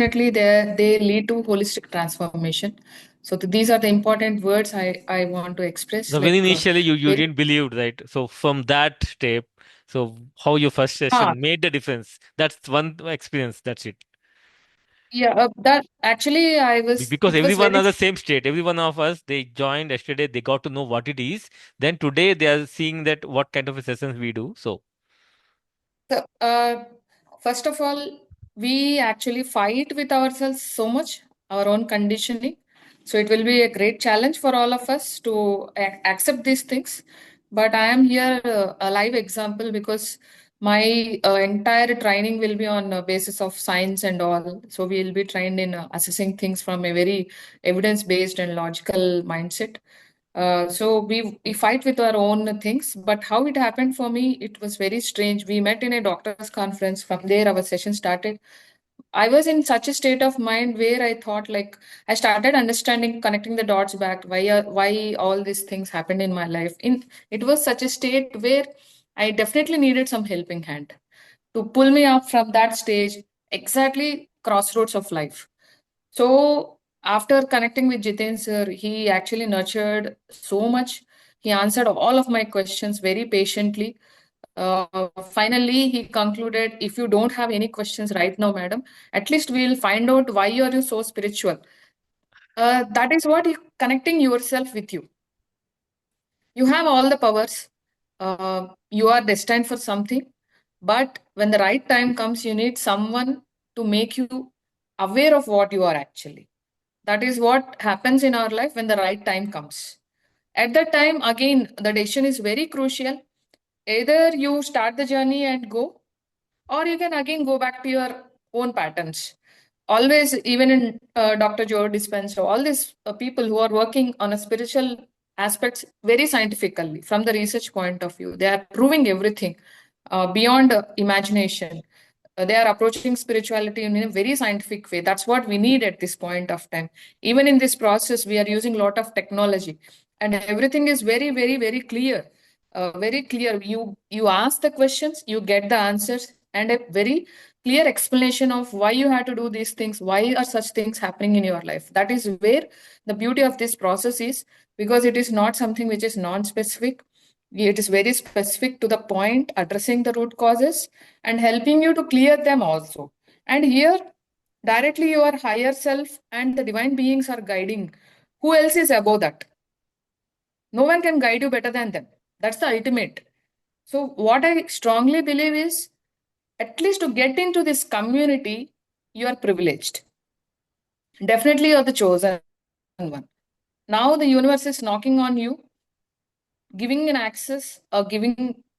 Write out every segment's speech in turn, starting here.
Definitely, they lead to holistic transformation. So these are the important words I want to express. So when Like initially you very, didn't believe, right? So from that step, so how your first ah, session made the difference. That's one experience. That's it. yeah. That actually I was. Because It was everyone very. are the same state. Every one of us, they joined yesterday, they got to know what it is. Then today they are seeing that what kind of a sessions we do. So So, first of all, we actually fight with ourselves so much, our own conditioning. So it will be a great challenge for all of us to accept these things. But I am here a live example because my entire training will be on a basis of science and all. So we will be trained in assessing things from a very evidence-based and logical mindset. So we fight with our own things, but how it happened for me, it was very strange. We met in a doctor's conference. From there, our session started. I was in such a state of mind where I thought, like, I started understanding, connecting the dots back. Why all these things happened in my life? In it was such a state where I definitely needed some helping hand to pull me up from that stage, exactly crossroads of life. So after connecting with Jiten sir, he actually nurtured so much. He answered all of my questions very patiently. Finally, he concluded, if you don't have any questions right now, madam, at least we'll find out why are you so spiritual. That is what connecting yourself with you. You have all the powers. You are destined for something. But when the right time comes, you need someone to make you aware of what you are actually. That is what happens in our life when the right time comes. At that time, again, the decision is very crucial. Either you start the journey and go, or you can again go back to your own patterns. Always, even in Dr. Joe Dispenza, all these people who are working on a spiritual aspects very scientifically from the research point of view, they are proving everything beyond imagination. They are approaching spirituality in a very scientific way. That's what we need at this point of time. Even in this process, we are using a lot of technology, and everything is very, very, very clear. Very clear. You ask the questions, you get the answers, and a very clear explanation of why you had to do these things. Why are such things happening in your life? That is where the beauty of this process is, because it is not something which is non-specific. It is very specific to the point, addressing the root causes and helping you to clear them also. And here, directly your higher self and the divine beings are guiding. Who else is above that? No one can guide you better than them. That's the ultimate. So, what I strongly believe is, at least to get into this community, you are privileged. Definitely, you're the chosen one. Now, the universe is knocking on you, giving an access or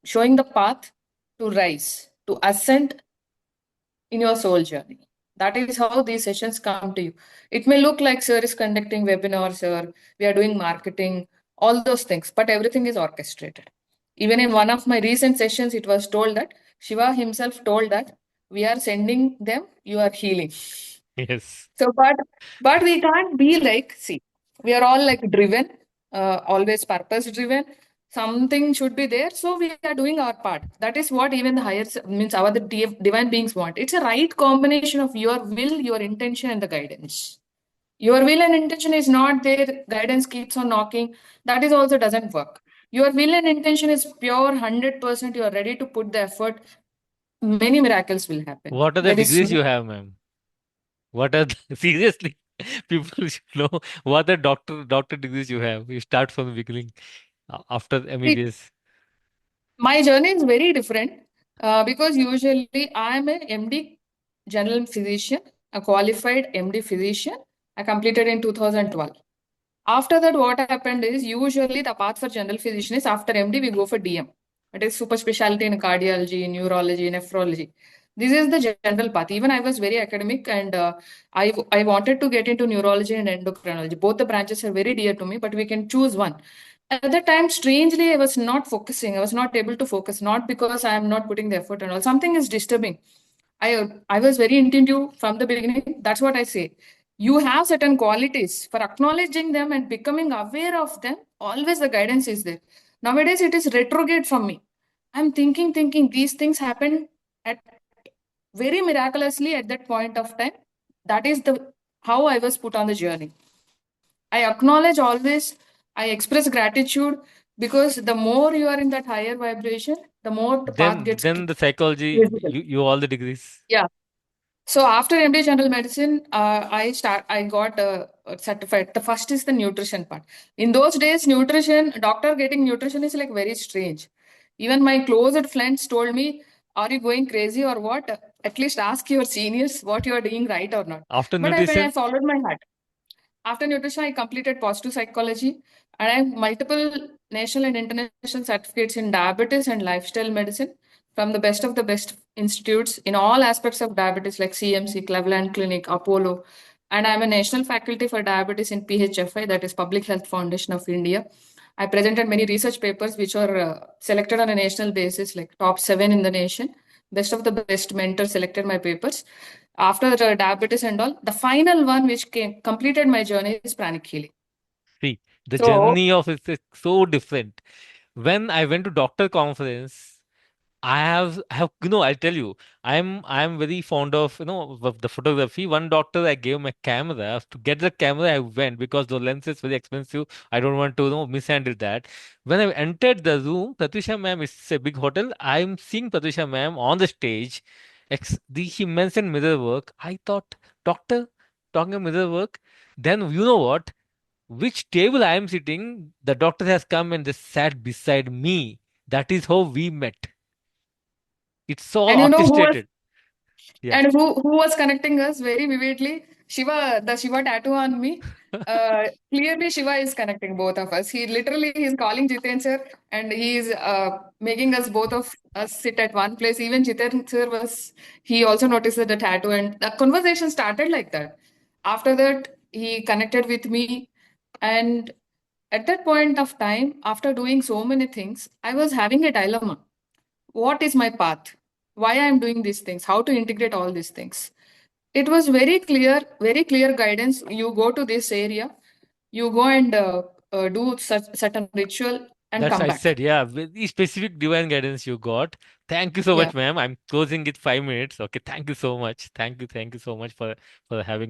showing the path to rise, to ascend in your soul journey. That is how these sessions come to you. It may look like sir is conducting webinars or we are doing marketing, all those things, but everything is orchestrated. Even in one of my recent sessions, it was told that Shiva himself told that we are sending them, you are healing. yes. So, but we can't be like, see, we are all like driven, always purpose driven. Something should be there, so we are doing our part. That is what even the means our divine beings want. It's a right combination of your will, your intention, and the guidance. Your will and intention is not there. Guidance keeps on knocking. That is also doesn't work. Your will and intention is pure 100%. You are ready to put the effort. Many miracles will happen. What are the There is degrees no. you have, ma'am? What are seriously people should know what are doctor degrees you have. You start from the beginning after MBBS. My journey is very different because usually I am a MD general physician, a qualified MD physician. I completed in 2012. After that, what happened is usually the path for general physician is after MD, we go for DM. It is super specialty in cardiology, neurology, nephrology. This is the general path. Even I was very academic and I wanted to get into neurology and endocrinology. Both the branches are very dear to me, but we can choose one. At that time, strangely, I was not focusing. I was not able to focus, not because I am not putting the effort and all. Something is disturbing. I was very intuitive from the beginning. That's what I say. You have certain qualities for acknowledging them and becoming aware of them. Always the guidance is there. Nowadays, it is retrograde from me. I'm thinking these things happen at very miraculously at that point of time. That is the how I was put on the journey. I acknowledge always, I express gratitude because the more you are in that higher vibration, the more the path gets Then the psychology, visible. you all the degrees. Yeah. So after MD General Medicine, I got certified. The first is the nutrition part. In those days, nutrition doctor getting nutrition is like very strange. Even my closest friends told me, "Are you going crazy or what? At least ask your seniors what you are doing right or not." After But I nutrition, followed my heart. After nutrition, I completed positive psychology and I have multiple national and international certificates in diabetes and lifestyle medicine from the best of the best institutes in all aspects of diabetes like CMC, Cleveland Clinic, Apollo. And I'm a national faculty for diabetes in PHFI, that is Public Health Foundation of India. I presented many research papers which are selected on a national basis, like top 7 in the nation. Best of the best mentors selected my papers. After the diabetes and all, the final one which completed my journey is pranic healing. see, the So, journey of it is so different. When I went to doctor conference, I'll tell you, I'm very fond of, the photography. One doctor, I gave my camera. To get the camera, I went because the lens is very expensive. I don't want to, mishandle that. When I entered the room, Pratyusha ma'am, it's a big hotel. I'm seeing Pratyusha ma'am on the stage. He mentioned mirror work. I thought, doctor, talking of mirror work. Then you know what? Which table I am sitting, the doctor has come and just sat beside me. That is how we met. It's all and you know who was orchestrated. Yeah. and who was connecting us very vividly? Shiva, the Shiva tattoo on me. Clearly, Shiva is connecting both of us. He literally is calling Jitendra sir, and he is making us both of us sit at one place. Even Jitendra sir was he also noticed the tattoo, and the conversation started like that. After that, he connected with me, and at that point of time, after doing so many things, I was having a dilemma. What is my path? Why I am doing these things? How to integrate all these things? It was very clear guidance. You go to this area, you go and do such certain ritual and That's come I back. said, yeah, very specific divine guidance you got. Thank you so Yeah. much, ma'am. I'm closing it 5 minutes. Okay, thank you so much. Thank you so much for having